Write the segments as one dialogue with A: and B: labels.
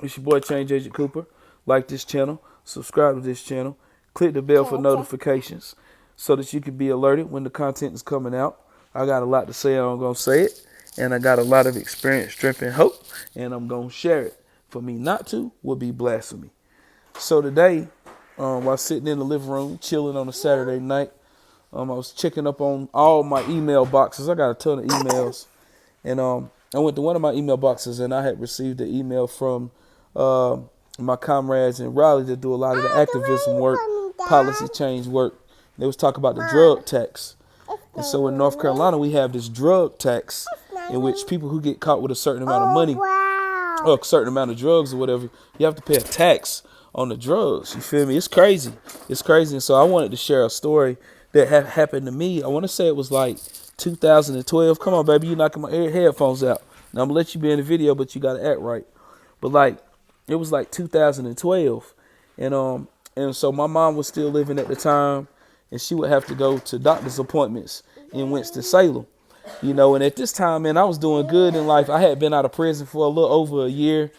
A: It's your boy Change Agent Cooper. Like this channel, subscribe to this channel, click the bell for notifications so that you can be alerted when the content is coming out. I got a lot to say, I'm going to say it, and I got a lot of experience, strength, and hope, and I'm going to share it. For me not to would be blasphemy. So today, while sitting in the living room, chilling on a Saturday night, I was checking up on all my email boxes. I got a ton of emails. And I went to one of my email boxes, and I had received an email from my comrades in Raleigh that do a lot of the activism work, policy change work. They was talking about the drug tax. And so in North Carolina, we have this drug tax in which people who get caught with a certain amount of money or a certain amount of drugs or whatever, you have to pay a tax on the drugs. You feel me? It's crazy. It's crazy. And so I wanted to share a story that happened to me. I want to say it was like 2012. Come on, baby. You're knocking my headphones out. Now, I'm going to let you be in the video, but you got to act right. But like, it was like 2012. And so my mom was still living at the time, and she would have to go to doctor's appointments in Winston-Salem. You know, and at this time, man, I was doing good in life. I had been out of prison for a little over a year.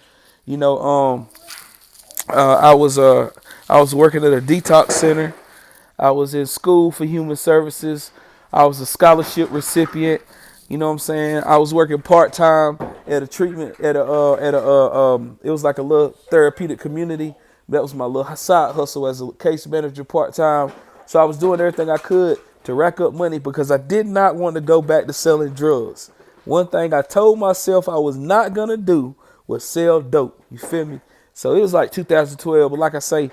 A: You know, I was working at a detox center. I was in school for human services. I was a scholarship recipient. You know what I'm saying? I was working part-time at a treatment at it was like a little therapeutic community. That was my little side hustle as a case manager part-time. So I was doing everything I could to rack up money because I did not want to go back to selling drugs. One thing I told myself I was not going to do was sell dope. You feel me? So it was like 2012. But like I say,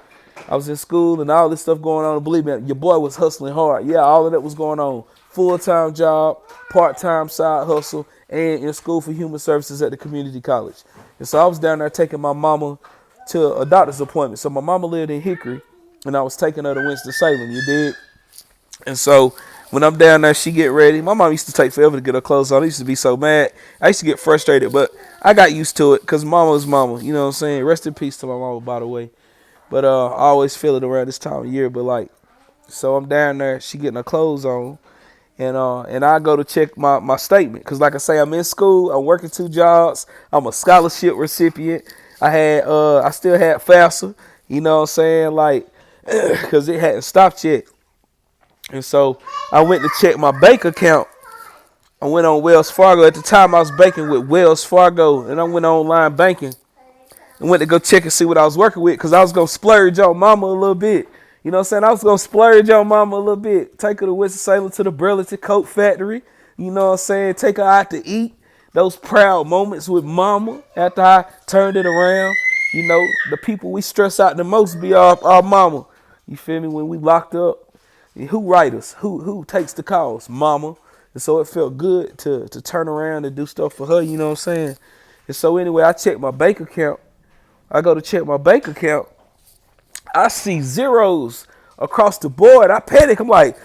A: I was in school and all this stuff going on. And believe me, your boy was hustling hard. Yeah, all of that was going on. Full-time job, part-time side hustle, and in school for human services at the community college. And so I was down there taking my mama to a doctor's appointment. So my mama lived in Hickory, and I was taking her to Winston-Salem. You did? And so when I'm down there, she get ready. My mom used to take forever to get her clothes on. I used to be so mad. I used to get frustrated, but I got used to it because mama was mama. You know what I'm saying? Rest in peace to my mama, by the way. But I always feel it around this time of year. But like, so I'm down there. She getting her clothes on. And I go to check my statement. Because like I say, I'm in school. I'm working 2 jobs. I'm a scholarship recipient. I still had FAFSA. You know what I'm saying? Like, because it hadn't stopped yet. And so I went to check my bank account. I went on Wells Fargo. At the time, I was banking with Wells Fargo. And I went online banking and went to go check and see what I was working with because I was going to splurge on mama a little bit. You know what I'm saying? I was going to splurge on mama a little bit. Take her to Winston-Salem to the Burlington Coat Factory. You know what I'm saying? Take her out to eat. Those proud moments with mama after I turned it around. You know, the people we stress out the most be our mama. You feel me? When we locked up. Who write us? Who takes the calls? Mama. And so it felt good to turn around and do stuff for her, you know what I'm saying? And so anyway, I checked my bank account. I go to check my bank account. I see zeros across the board. I panic. I'm like,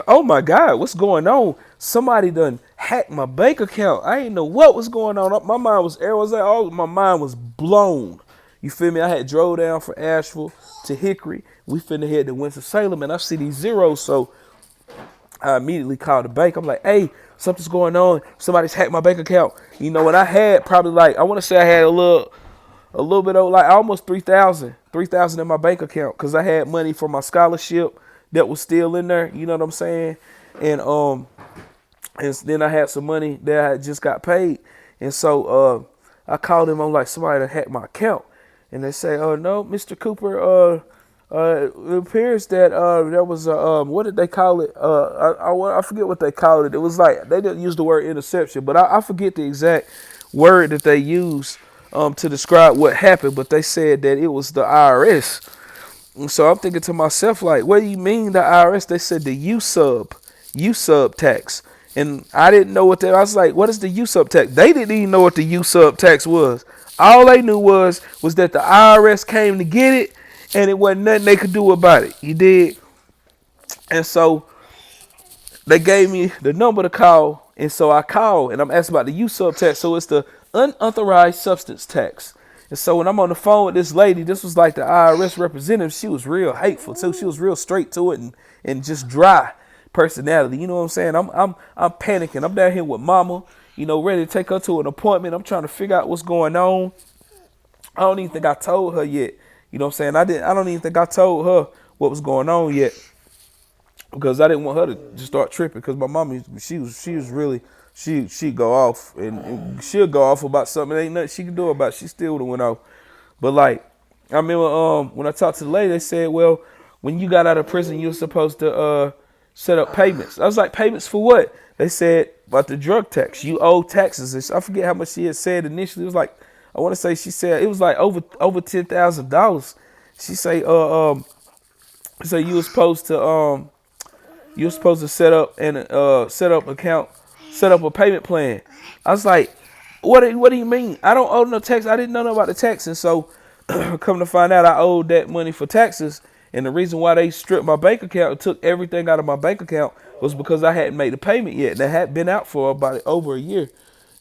A: oh my God, what's going on? Somebody done hacked my bank account. I didn't know what was going on. My mind was my mind was blown. You feel me? I had drove down from Asheville to Hickory. We finna head to Winston-Salem, and I see these zeros. So I immediately called the bank. I'm like, hey, something's going on. Somebody's hacked my bank account. You know, and I had probably like, I want to say I had a little bit of like almost 3,000 in my bank account because I had money for my scholarship that was still in there. You know what I'm saying? And then I had some money that I just got paid. And so I called him. I'm like, somebody that hacked my account. And they say, oh, no, Mr. Cooper, it appears that there was a, what did they call it? I forget what they called it. It was like, they didn't use the word interception, but I forget the exact word that they used to describe what happened. But they said that it was the IRS. And so I'm thinking to myself, like, what do you mean the IRS? They said the U-sub tax. And I didn't know what that, I was like, what is the U-sub tax? They didn't even know what the U-sub tax was. All they knew was that the IRS came to get it, and it wasn't nothing they could do about it. You did. And so they gave me the number to call, and so I called, and I'm asking about the U-sub tax. So it's the unauthorized substance tax. And so when I'm on the phone with this lady, this was like the IRS representative. She was real hateful too. She was real straight to it and just dry personality. You know what I'm saying? I'm panicking. I'm down here with mama, you know, ready to take her to an appointment. I'm trying to figure out what's going on. I don't even think I told her yet. You know what I'm saying? I don't even think I told her what was going on yet, because I didn't want her to just start tripping. Because my mom, she was really, she go off, and she'll go off about something. Ain't nothing she can do about it. She still would have went off. But like, I remember when I talked to the lady, they said, well, when you got out of prison, you were supposed to set up payments. I was like, payments for what? They said about the drug tax. You owe taxes. I forget how much she had said initially. It was like, I want to say she said it was like over $10,000. She say so you were supposed to set up and set up a payment plan. I was like, what do you mean? I don't owe no tax. I didn't know about the tax. And so come to find out, I owed that money for taxes. And the reason why they stripped my bank account and took everything out of my bank account was because I hadn't made the payment yet. That had been out for about over a year.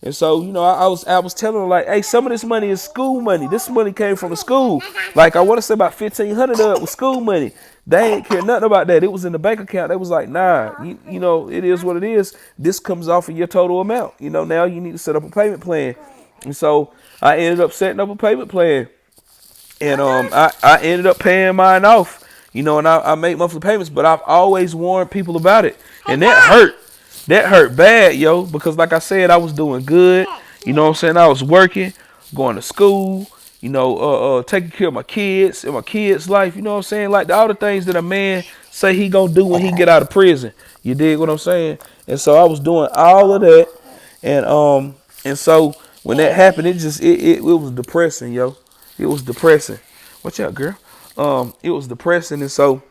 A: And so, you know, I was telling her, like, hey, some of this money is school money. This money came from the school. Like, I want to say about $1,500 of it was school money. They ain't care nothing about that. It was in the bank account. They was like, nah, you know, it is what it is. This comes off of your total amount. You know, now you need to set up a payment plan. And so I ended up setting up a payment plan. And I ended up paying mine off. You know, and I make monthly payments. But I've always warned people about it. And that hurt. That hurt bad, yo, because like I said, I was doing good. You know what I'm saying? I was working, going to school, you know, taking care of my kids and my kids' life. You know what I'm saying? Like all the things that a man say he gonna do when he get out of prison. You dig what I'm saying? And so I was doing all of that. And so when that happened, it was depressing, yo. It was depressing. Watch out, girl. It was depressing. And so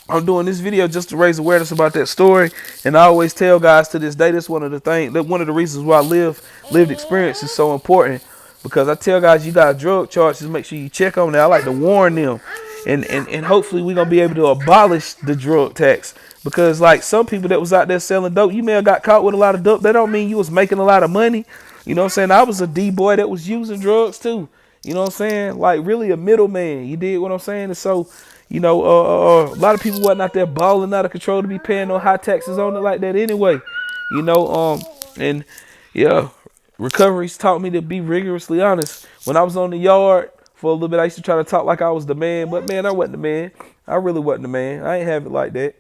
A: I'm doing this video just to raise awareness about that story. And I always tell guys to this day, that's one of the things, that one of the reasons why lived experience is so important. Because I tell guys, you got drug charges, make sure you check on that. I like to warn them. And hopefully we're going to be able to abolish the drug tax. Because like some people that was out there selling dope, you may have got caught with a lot of dope. That don't mean you was making a lot of money. You know what I'm saying? I was a D-boy that was using drugs too. You know what I'm saying? Like really a middleman. You did what I'm saying? And so, you know, a lot of people wasn't out there balling out of control to be paying no high taxes on it like that anyway. You know, and yeah, recovery's taught me to be rigorously honest. When I was on the yard for a little bit, I used to try to talk like I was the man, but man, I wasn't the man. I really wasn't the man. I ain't have it like that.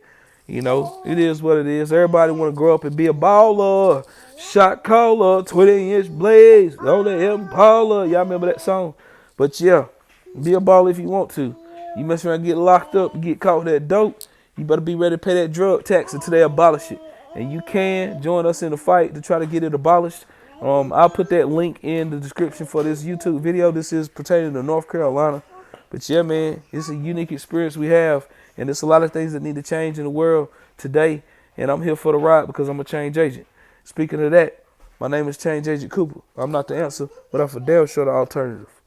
A: You know, it is what it is. Everybody want to grow up and be a baller, shot caller, 20-inch blades, on the Impala. Y'all remember that song? But yeah, be a baller if you want to. You mess around and get locked up and get caught with that dope, you better be ready to pay that drug tax until they abolish it. And you can join us in the fight to try to get it abolished. I'll put that link in the description for this YouTube video. This is pertaining to North Carolina. But yeah, man, it's a unique experience we have. And there's a lot of things that need to change in the world today. And I'm here for the ride because I'm a change agent. Speaking of that, my name is Change Agent Cooper. I'm not the answer, but I'm for damn sure the alternative.